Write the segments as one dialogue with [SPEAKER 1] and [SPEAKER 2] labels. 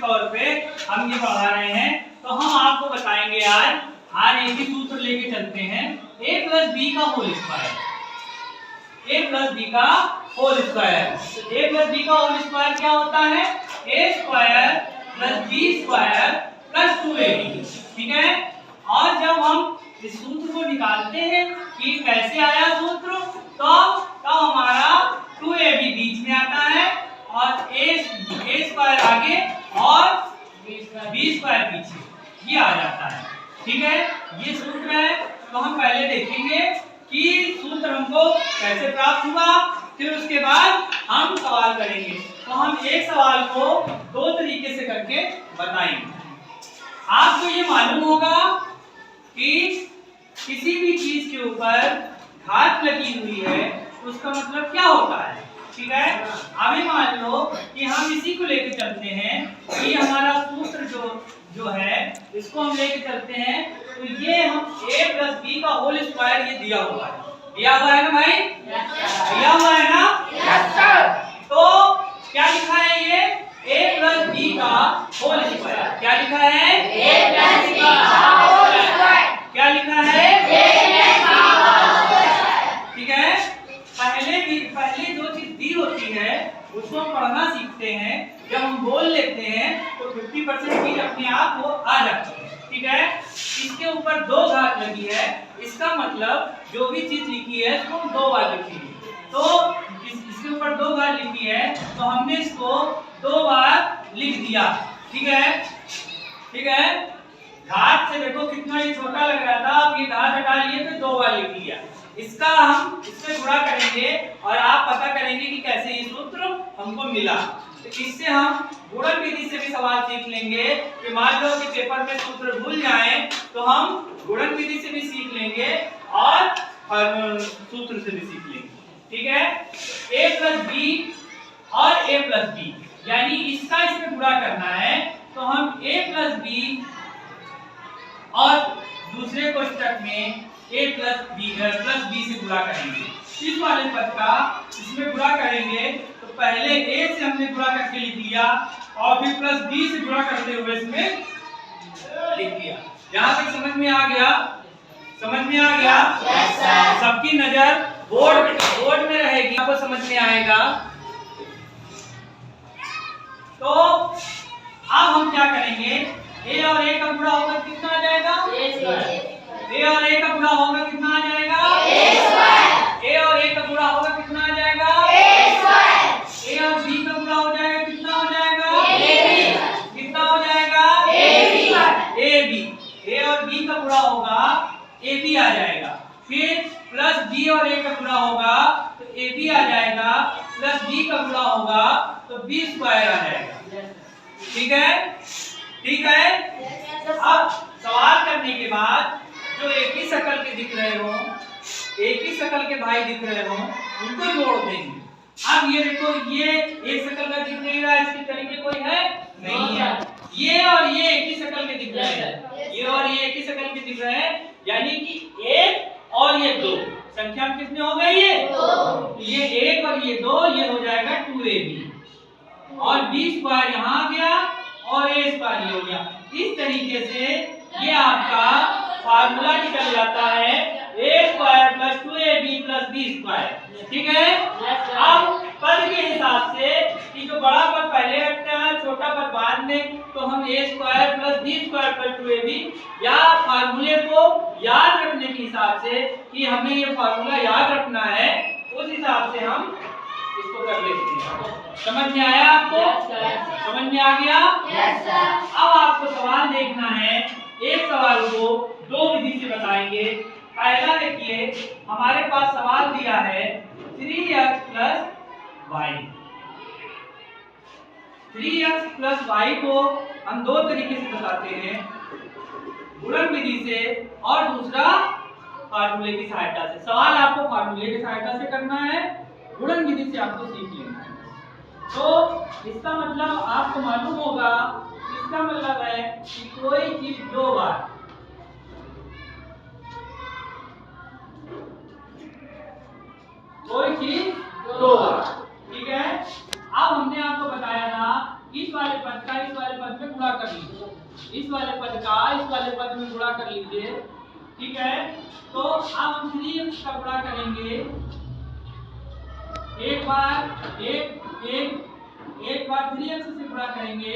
[SPEAKER 1] तौर पे हम ये पढ़ा रहे हैं, तो हम आपको बताएंगे आज एक ही सूत्र लेके चलते हैं, a प्लस बी का whole square. a plus B का whole square, a plus B का होल स्क्वायर क्या होता है? a square plus B square plus 2ab। ठीक है, और जब हम इस सूत्र को निकालते हैं कि कैसे आया सूत्र, तो हमारा 2ab बीच में आता है और a स्क्वायर आगे और b स्क्वायर पीछे, ये आ जाता है। ठीक है, ये सूत्र है। तो हम पहले देखेंगे कि सूत्र हमको कैसे प्राप्त हुआ, फिर उसके बाद हम सवाल करेंगे। तो हम एक सवाल को दो तरीके से करके बताएंगे। आपको ये मालूम होगा कि किसी भी चीज के ऊपर घात लगी हुई है उसका मतलब क्या होता है। ठीक है, अभी मान लो कि हम इसी को लेके चलते हैं कि हमारा सूत्र जो है इसको हम लेके चलते हैं, तो ये हम a प्लस बी का होल स्क्वायर ये दिया हुआ है, दिया हुआ है ना भाई? दिया हुआ है ना? तो क्या लिखा है ये? a प्लस बी का होल स्क्वायर। क्या लिखा है? a प्लस बी का होल स्क्वायर। क्या लिखा है? ठीक है, पहले जो चीज दी होती है उसको हम पढ़ना सीखते हैं। जब हम बोल लेते हैं तो 50% चीज अपने आप वो आ जाती है। ठीक है, इसके ऊपर दो घात लगी है, इसका मतलब जो भी चीज लिखी है इसको हम दो बार लिखेंगे। तो इसके ऊपर दो घात लिखी है तो हमने इसको दो बार लिख दिया। ठीक है, ठीक है, घात से देखो कितना ये छोटा लग रहा था, अब ये घात हटा लिए तो दो बार लिख लिया। इसका हम इससे गुणा करेंगे और आप पता करेंगे कि कैसे ये सूत्र हमको मिला। तो इससे हम गुणन विधि से भी सवाल सीख लेंगे कि मान लो कि पेपर में सूत्र भूल जाएं तो हम गुणन विधि से भी सीख लेंगे और सूत्र से भी सीख लेंगे। ठीक है, a प्लस बी और a प्लस बी, यानी इसका इसमें गुणा करना है तो हम a प्लस बी और दूसरे कोष्टक में a प्लस बी से गुणा करेंगे। इस वाले पद का इसमें गुणा करेंगे तो पहले a से हमने गुणा करके लिख लिया और फिर प्लस b से गुणा करते हुए इसमें लिख दिया। यहाँ तक समझ में आ गया? समझ में आ गया? yes, सबकी नजर बोर्ड में रहेगी, आपको समझ में आएगा। तो अब हम क्या करेंगे, a और a का गुणा होगा कितना आ जाएगा? a और a का गुणा होगा कितना आ जाएगा? a और a का गुणा होगा कितना आ जाएगा? a और b का गुणा हो जाएगा कितना हो जाएगा? कितना हो जाएगा? ab। a और b का गुणा होगा ab आ जाएगा, फिर प्लस b और a का गुणा होगा तो ab आ जाएगा, प्लस b का गुणा होगा तो b स्क्वायर आ जाएगा। ठीक है, ठीक है। अब सवाल करने के बाद जो एक ही शक्ल के दिख रहे हो, एक ही शक्ल के भाई दिख रहे हो, उनको जोड़ देंगे। अब ये देखो, ये एक शक्ल का दिख नहीं रहा है, इसके तरीके कोई है नहीं है। ये और ये एक ही शक्ल के दिख रहे हैं, ये और ये एक ही शक्ल के दिख रहे हैं, यानी कि एक और ये दो संख्या में कितने हो गए? ये एक और ये दो, ये हो जाएगा 2ab और b स्क्वायर यहाँ आ गया और a स्क्वायर ये हो गया। इस तरीके से ये आपका फार्मूला निकल जाता है a square plus 2ab plus b square. ठीक है, अब पद के हिसाब से कि जो बड़ा पद पहले रखते हैं छोटा पद बाद में, तो हम a square plus b square plus 2ab या फार्मूले को याद रखने के हिसाब से कि हमें ये फार्मूला याद रखना है, उस हिसाब से हम इसको कर लेते हैं। समझ में आया आपको? समझ में आ गया? अब आपको सवाल देखना है, एक सवाल को दो विधि से बताएंगे। पहला देखिए, हमारे पास सवाल दिया है 3x plus y। 3x plus y को हम दो तरीके से बताते हैं, गुणन विधि से और दूसरा फार्मूले की सहायता से। सवाल आपको फार्मूले की सहायता से करना है, गुणन विधि से आपको सीख लेना है। तो इसका मतलब आपको मालूम होगा, इसका मतलब है कि कोई चीज दो बार, कोई चीज दो बार। ठीक है, अब हमने आपको बताया था इस वाले पद का इस वाले पद में गुणा कर लीजिए, इस वाले पद का इस वाले पद में गुणा कर लीजिए, ठीक है। तो अब हम 3x का गुणा करेंगे, एक बार 3x से गुणा करेंगे,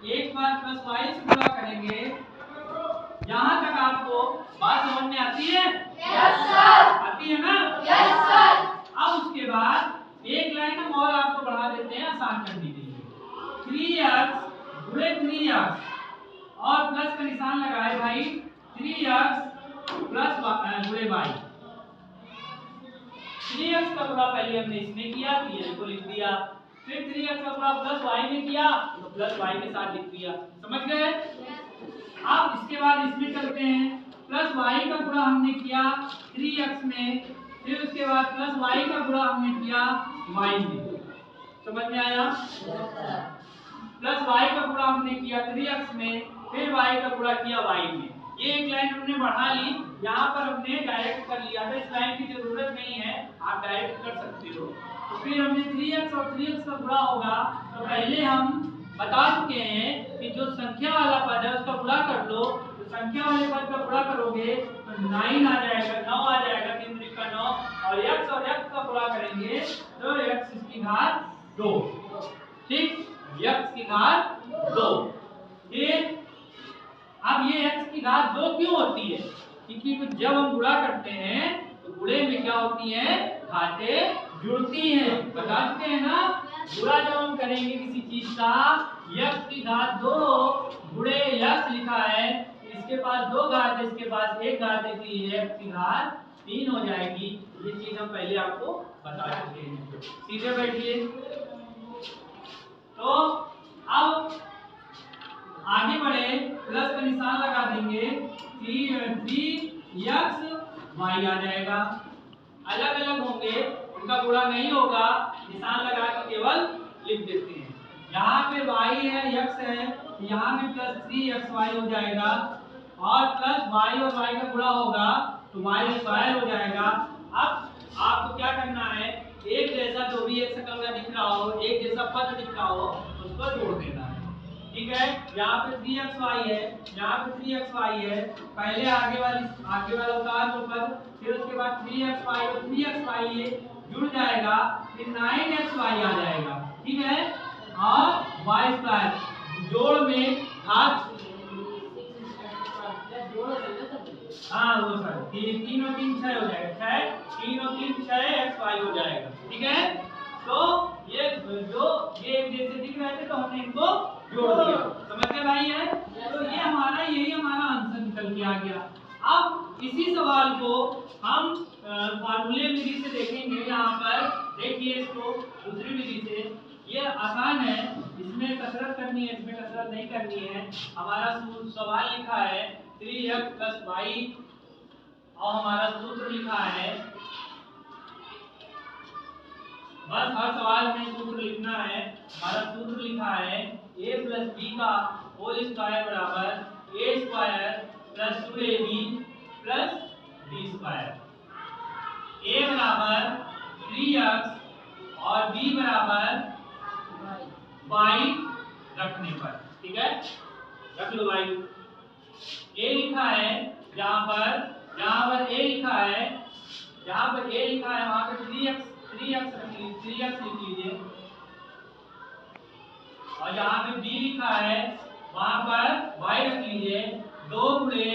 [SPEAKER 1] एक बार प्लस y से गुणा करेंगे। यहाँ तक आपको बात समझ में आती है? Yes sir. आती है ना? Yes sir. अब उसके बाद एक लाइन हम और आपको बढ़ा देते हैं आसान करने के लिए। 3x गुणे 3x और प्लस का निशान लगाए भाई, 3x प्लस गुणे y। 3x का गुणा पहले हमने इसमें किया तो ये को लिख दिया, फिर 3x का गुणा प्लस y में किया तो प्लस y के साथ लिख दिया, समझ गए? अब इसके बाद इसमें चलते हैं, प्लस y का गुणा हमने किया 3x में, फिर उसके बाद प्लस y का गुणा हमने किया y में, समझ में आया? प्लस y का गुणा हमने किया 3x में, फिर y का गुणा किया y में। ये एक लाइन हमने बढ़ा ली, यहाँ पर हमने डायरेक्ट कर लिया था, इस लाइन की जरूरत नहीं है, आप डायरेक्ट कर सकते हो। तो फिर हमने 3x और 3x का गुणा होगा, तो पहले हम बता चुके हैं कि जो संख्या वाला पद है उसका गुणा कर लो, तो संख्या वाले पद का गुणा करोगे तो 9 आ जाएगा, 9 आ जाएगा, 3 3 का 9, और x का गुणा करेंगे तो x की घात 2, ठीक, x की घात 2। फिर अब ये x की घात 2 क्यों होती है? क्योंकि जब हम गुणा करते हैं तो गुणे में क्या होती है? घातें जुड़ती हैं, बता चुके हैं ना? गुणा जब हम करेंगे किसी चीज का, x की घात 2 गुणे x लिखा है, इसके पास 2 घात है, इसके पास 1 घात है, x की घात 3 हो जाएगी। ये चीज हम पहले आपको बता चुके हैं, सीधे बैठिए। तो अब आगे बढ़े, प्लस का निशान लगा देंगे, 3x y आ जाएगा, अलग अलग होंगे, उनका गुणा नहीं होगा, निशान लगा के केवल लिख देते हैं। यहाँ पे y है, x है, यहाँ पे प्लस 3xy हो जाएगा, और प्लस y और y का गुणा होगा तो y स्क्वायर हो जाएगा। अब आपको क्या करना है, एक जैसा जो भी एक शकल का दिख रहा हो, एक जैसा पद दिख रहा हो, उसको जोड़ देना है, ठीक है। यहाँ पे 3xy है, यहाँ पे 3xy है, पहले आगे वाला उतार दो पद, फिर उसके बाद 3xy और 3xy ये जुड़ जाएगा, फिर 9xy आ जाएगा, ठीक है, और y स्क्वायर जोड़ में घात, हाँ वो सर 3 और 3 6 हो जाएगा, 3 और 3 6 xy हो जाएगा, ठीक है। तो ये जो ये एक जैसे दिख रहे थे तो हमने इनको जोड़ दिया, समझ गए भाई है? तो ये हमारा यही हमारा आंसर निकल के आ गया। अब इसी सवाल को हम फार्मूले विधि से देखेंगे, यहाँ पर देखिए इसको दूसरी विधि से, ये आसान है, इसमें कसरत करनी है, इसमें कसरत नहीं करनी है। हमारा सवाल लिखा है 3x + y और हमारा सूत्र लिखा है, बस हर सवाल में सूत्र लिखना है। हमारा सूत्र लिखा है a + b का होल स्क्वायर बराबर a square + 2ab + b square. a बराबर 3x और b बराबर y रखने पर, ठीक है, रख लो भाई। a लिखा है जहाँ पर a लिखा है, जहाँ पर a लिखा है वहाँ पर 3x लिख लीजिए, और यहाँ पे b लिखा है वहाँ पर y रख लीजिए। 2 गुणे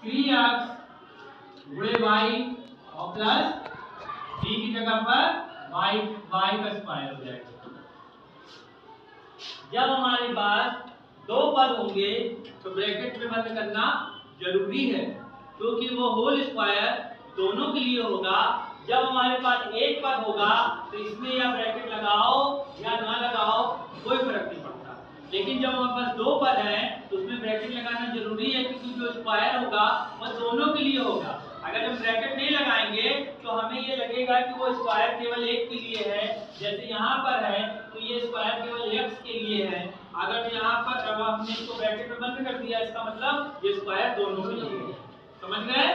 [SPEAKER 1] 3x गुणे y और प्लस b की जगह पर y का स्क्वायर हो जाएगा। जब हमारे पास 2 पद होंगे तो ब्रैकेट में बंद करना जरूरी है, क्योंकि वो होल स्क्वायर दोनों के लिए होगा। जब हमारे पास एक पद होगा तो इसमें या ब्रैकेट लगाओ या ना लगाओ कोई फर्क नहीं पड़ता, लेकिन जब हमारे पास 2 पद हैं तो उसमें ब्रैकेट लगाना जरूरी है, क्योंकि जो स्क्वायर होगा वो दोनों के लिए होगा। अगर हम ब्रैकेट नहीं लगाएंगे तो हमें ये लगेगा कि वो स्क्वायर केवल एक के लिए है, जैसे यहाँ पर है तो ये स्क्वायर केवल x के लिए है। अगर यहाँ पर अब हमने इसको ब्रैकेट में बंद कर दिया, इसका मतलब ये स्क्वायर दोनों के लिए है। समझ गए?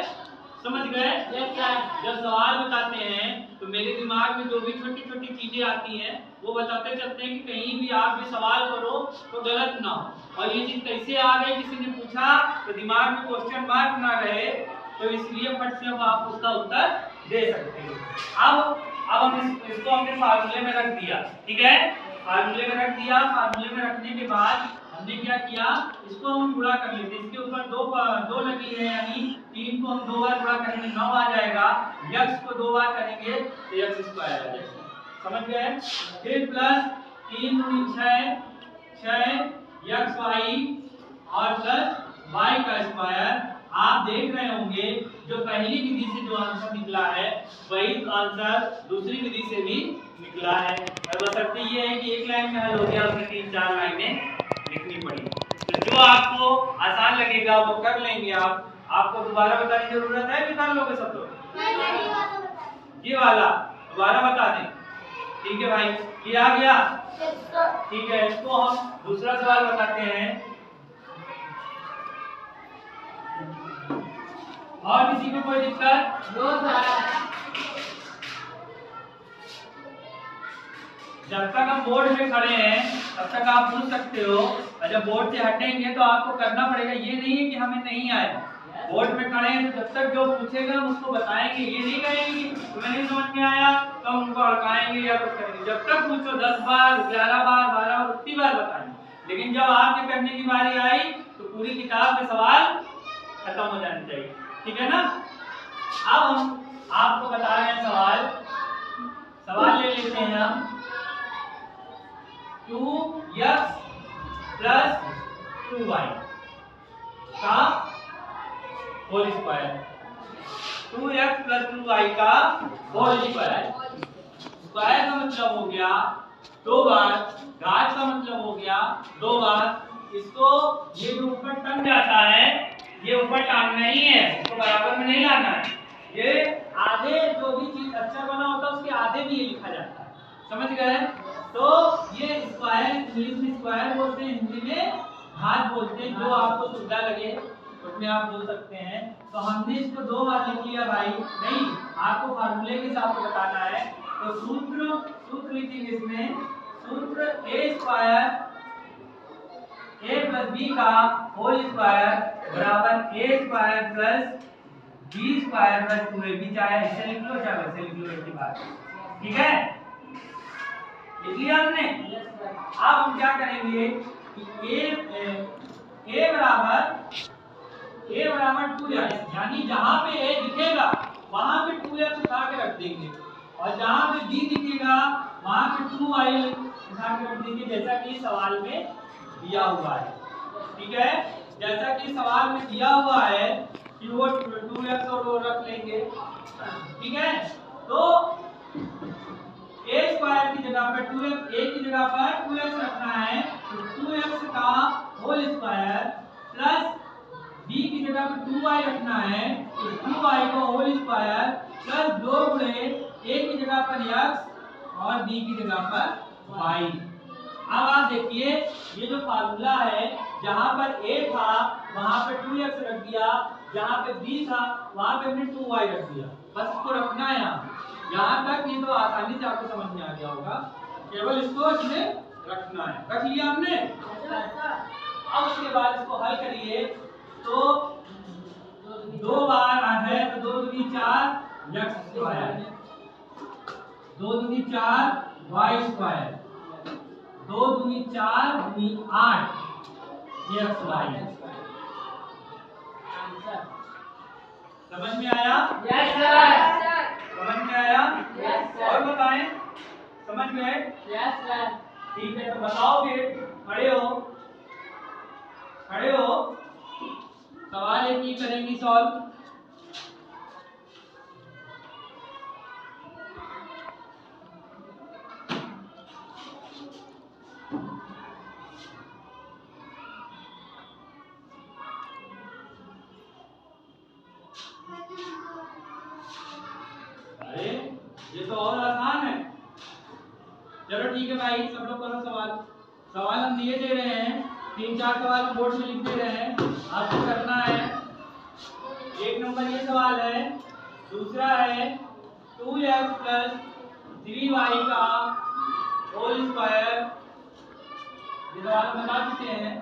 [SPEAKER 1] जब सवाल बताते हैं तो मेरे दिमाग में जो भी छोटी छोटी चीजें आती हैं वो बताते चलते हैं कि कहीं भी आप भी सवाल करो तो गलत ना हो। और ये चीज कैसे आ गई, किसी ने पूछा तो दिमाग में क्वेश्चन मार्क ना रहे, तो इसलिए फट से अब आप उसका उत्तर दे सकते हैं। अब हम इसको हमने फार्मूले में रख दिया, ठीक है, फार्मूले में रख दिया। फार्मूले में रखने के बाद हमने क्या किया, इसको हम गुणा कर लेते हैं। इसके ऊपर दो लगी है, यानी 3 को हम 2 बार गुणा करेंगे 9 आ जाएगा। x को 2 बार करेंगे तो x स्क्वायर आ जाएगा, समझ गए। फिर प्लस 3 गुनी 6 xy और प्लस y का स्क्वायर। आप देख रहे होंगे जो पहली विधि से जो आंसर निकला है वही आंसर दूसरी विधि से भी निकला है। और बशर्ते ये है कि एक लाइन में हल हो गया, उसमें 3-4 लाइनें लिखनी पड़ी। तो जो आपको आसान लगेगा वो कर लेंगे आप। आपको दोबारा बताने की जरूरत है कि कर लोगे सब लोग? ये वाला दोबारा बता दें, ठीक है भाई, ये आ गया, ठीक है। इसको हम दूसरा सवाल बताते हैं। और किसी को कोई दिक्कत? जब तक हम बोर्ड में खड़े हैं तब तक आप पूछ सकते हो, और जब बोर्ड से हटेंगे तो आपको करना पड़ेगा। ये नहीं है कि हमें नहीं आए, बोर्ड में खड़े हैं तो जब तक जो पूछेगा हम उसको बताएंगे। ये नहीं कहेंगे कि तुम्हें नहीं समझ में आया तो हम उनको अड़काएंगे या कुछ करेंगे। जब तक पूछो 10 बार 11 बार 12 बार उतनी बार बताएंगे। लेकिन जब आपके करने की बारी आई तो पूरी किताब में सवाल खत्म हो जाने चाहिए, ठीक है ना। अब हम आपको बता रहे हैं सवाल ले लेते हैं हम। 2x प्लस 2y का whole square. 2x plus 2y का होल स्क्वायर। स्क्वायर का मतलब हो गया 2 बार, घात का मतलब हो गया 2 बार। इसको ये जो ऊपर टंग जाता है ये ऊपर टांगना ही है, इसको बराबर में नहीं लाना है। ये आधे जो भी चीज अक्षर बना होता है उसके आधे भी ये लिखा जाता है, समझ गए। तो ये स्क्वायर इंग्लिश में स्क्वायर बोलते हैं, हिंदी में घात बोलते हैं, जो आपको सुविधा लगे उसमें आप बोल सकते हैं। तो हमने इसको 2 बार लिख लिया भाई, नहीं आपको फार्मूले के हिसाब से बताना है। तो सूत्र लिखेंगे इसमें, सूत्र a square a plus b का होल स्क्वायर बराबर a square plus b square plus 2ab। चाहे ऐसे लिख लो चाहे वैसे लिख लो, एक ही बात, ठीक है। लिख लिया हमने। अब हम क्या करेंगे कि a बराबर 2x, यानी जहां पे a दिखेगा वहां पे 2x उठा के रख देंगे, और जहां पे b दिखेगा वहां पे 2y उठा के रख देंगे, जैसा कि सवाल में दिया हुआ है, ठीक है। जैसा कि सवाल में दिया हुआ है कि वो 2x और वो रख लेंगे, ठीक है। तो a स्क्वायर की जगह पर 2x, a की जगह पर 2x रखना है, तो 2x का होल स्क्वायर प्लस b की जगह पर 2y रखना है, तो 2y का होल स्क्वायर प्लस 2 गुणे a की जगह पर x और b की जगह पर y। अब आप देखिए ये जो फार्मूला है, जहां पर a था वहां पे 2x रख दिया, जहां पे b था वहां पे हमने 2y रख दिया, बस इसको रखना है यहाँ तक। ये तो आसानी से आपको समझ में आ गया होगा, केवल इसको इसमें रखना है। रख लिया हमने। अब उसके बाद इसको हल करिए, तो 2 बार है तो 2 दूनी 4 x स्क्वायर, 2 दूनी 4 y स्क्वायर, 2 दूनी 4 दूनी 8 xy। समझ में आया? Yes sir. समझ में आया? Yes sir. और बताएं, समझ गए? Yes sir. ठीक है, तो बताओ फिर, खड़े हो, सवाल एक ही करेंगे सॉल्व। अरे ये तो और आसान है। चलो ठीक है भाई, सब लोग करो सवाल हम दिए दे रहे हैं, 3-4 सवाल हम बोर्ड में लिख दे रहे हैं, आपको करना है। 1 नंबर ये सवाल है, दूसरा है 2x प्लस 3y का होल स्क्वायर, ये सवाल बता चुके हैं।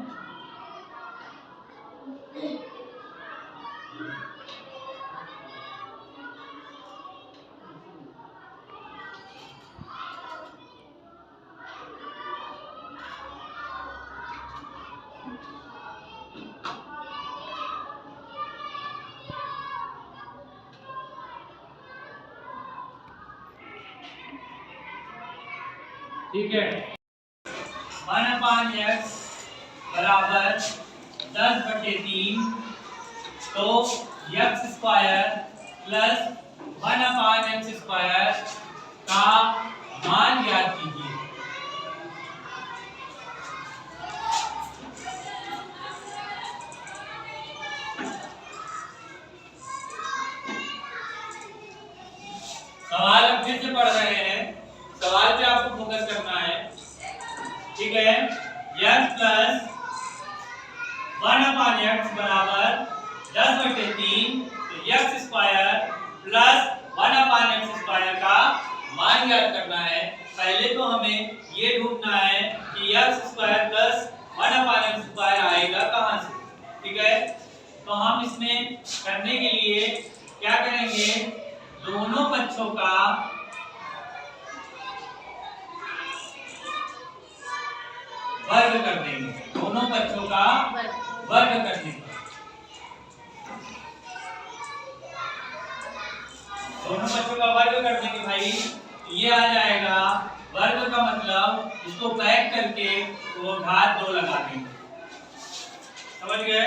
[SPEAKER 1] ठीक है, 1/x बराबर 10/3, तो x square plus 1/x square का मान ज्ञात कीजिए। सवाल अब फिर से पढ़ रहे हैं, सवाल पे आपको फोकस करना है। ठीक है, x प्लस 1/x बराबर 10/3, तो x square plus 1/x square का मान ज्ञात करना है। पहले तो हमें ये ढूंढना है कि x square plus 1/x square आएगा कहां से। ठीक है, तो हम इसमें करने के लिए क्या करेंगे, दोनों पक्षों का वर्ग कर देंगे, दोनों पक्षों का वर्ग कर देंगे। दोनों पक्षों का वर्ग कर देंगे भाई, ये आ जाएगा। वर्ग का मतलब इसको पैक करके वो घात 2 लगा देंगे, समझ गए।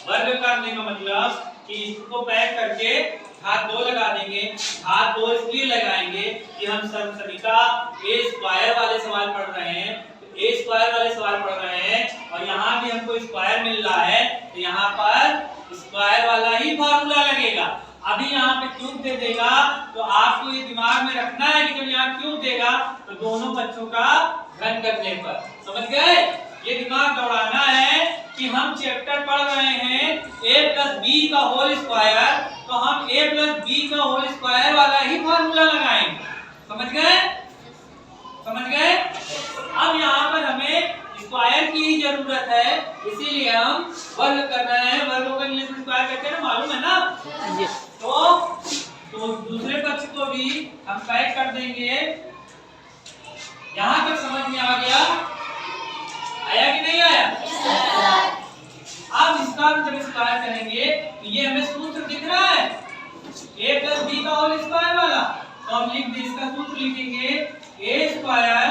[SPEAKER 1] वर्ग करने का मतलब कि इसको पैक करके घात 2 लगा देंगे। घात 2 इसलिए लगाएंगे कि हम समीका ए स्क्वायर वाले सवाल पढ़ रहे हैं, ए स्क्वायर वाले सवाल पढ़ रहे हैं और यहाँ भी हमको स्क्वायर मिल रहा है, तो यहाँ पर स्क्वायर वाला ही फार्मूला लगेगा। अभी यहाँ पे क्यूब दे देगा, तो आपको ये दिमाग में रखना है कि जब यहाँ क्यूब देगा तो दोनों पक्षों का घन करने पर, समझ गए। ये दिमाग दौड़ाना है कि हम चैप्टर पढ़ रहे हैं a प्लस बी का होल स्क्वायर, तो हम a प्लस बी का होल स्क्वायर वाला ही फार्मूला लगाएंगे, समझ गए, समझ गए। अब यहाँ पर हमें स्क्वायर की ही जरूरत है, इसीलिए हम वर्ग कर रहे हैं। वर्गों का इंग्लिश में स्क्वायर कहते हैं ना, मालूम है ना। तो दूसरे पक्ष को भी हम पैक कर देंगे। यहाँ तक समझ में आ गया, आया कि नहीं आया? अब इसका जब स्क्वायर करेंगे तो ये हमें सूत्र दिख रहा है a प्लस बी का होल स्क्वायर वाला, तो हम लिख दे, इसका सूत्र लिखेंगे a square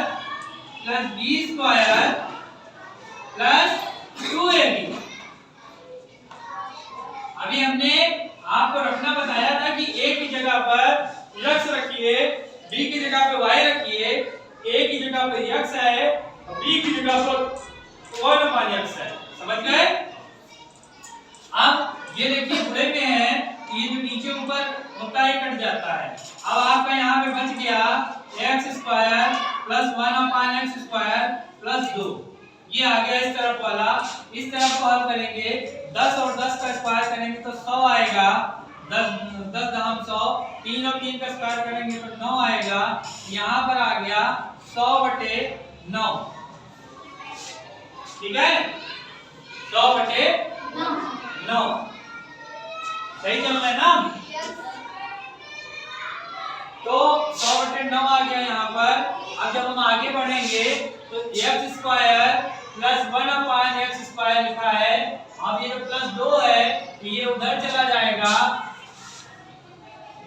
[SPEAKER 1] plus B square plus 2ab। अभी हमने आपको रखना बताया था कि a की जगह पर x रखिए, b की जगह पे y रखिए, a की जगह पे x है, b की जगह पर 1/x है, समझ गए। अब ये देखिए बुरे में है, ये जो नीचे ऊपर होता है कट जाता है। अब आपका यहाँ पे बच गया x square plus 1/x square plus 2, ये आ गया इस तरफ वाला। इस तरफ को हल करेंगे, 10 और 10 का स्क्वायर करेंगे तो 100 आएगा, 10 दाम 100, 3 और 3 का स्क्वायर करेंगे तो 9 आएगा। यहाँ पर आ गया 100/9, ठीक है, 100/9, सही चल रहा है ना। तो 100/9 आ गया यहाँ पर। अब जब हम आगे बढ़ेंगे तो x square plus 1/x square लिखा है। अब ये जो प्लस 2 है ये उधर चला जाएगा,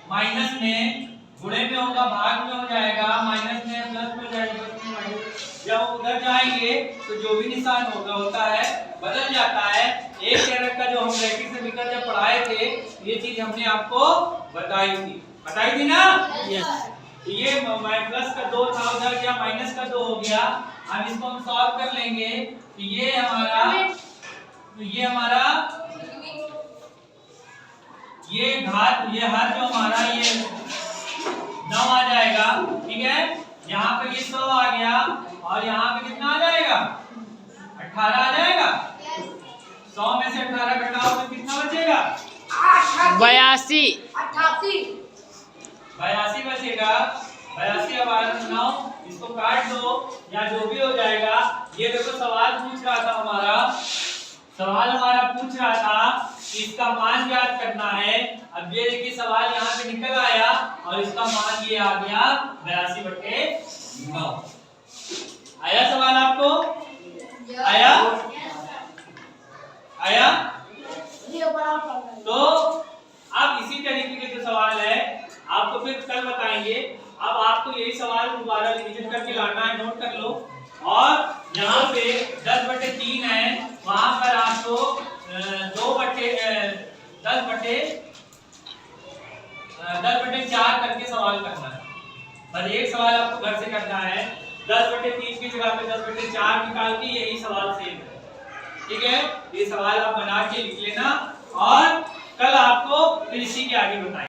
[SPEAKER 1] माइनस में, गुणे में होगा भाग में हो जाएगा, माइनस में प्लस में जाएगा, जब उधर जाएंगे तो जो भी निशान होगा होता है बदल जाता है। एक कैरेक्टर का जो हम ब्रैकेट से निकल जब पढ़ाए थे, ये चीज हमने आपको बताई थी ना। यस। ये प्लस का 2 था, उधर गया माइनस का 2 हो गया। अब इसको हम सॉल्व कर लेंगे तो ये हमारा ये घात, ये हर जो हमारा ये 9 आ जाएगा, ठीक है। यहाँ पे ये 100 आ गया और यहाँ पे कितना आ जाएगा, 18 आ जाएगा। 100 में से 18 घटाओ तो कितना बचेगा,
[SPEAKER 2] 82,
[SPEAKER 3] 88।
[SPEAKER 1] 82 बचेगा, 82 अब 9, इसको काट दो या जो भी हो जाएगा। ये देखो सवाल पूछ रहा था हमारा, सवाल हमारा पूछ रहा था कि इसका मान ज्ञात करना है। अब ये देखिए सवाल यहाँ पे निकल आया और इसका मान ये आ गया 82/9। आया सवाल आपको? आया? आया? तो अब इसी तरीके के जो सवाल है आपको फिर कल बताएंगे। अब आपको यही सवाल दोबारा रिवीजन करके लाना है, नोट कर लो। और यहाँ पे 10/3 है, वहां पर आपको 10/4 करके सवाल करना है। बस एक सवाल आपको घर से करना है, 10/3 की जगह पे 10/4 निकाल के यही सवाल सेम है। ठीक है, ये सवाल आप बना के लिख लेना और कल आपको फिर इसी के आगे बताएंगे।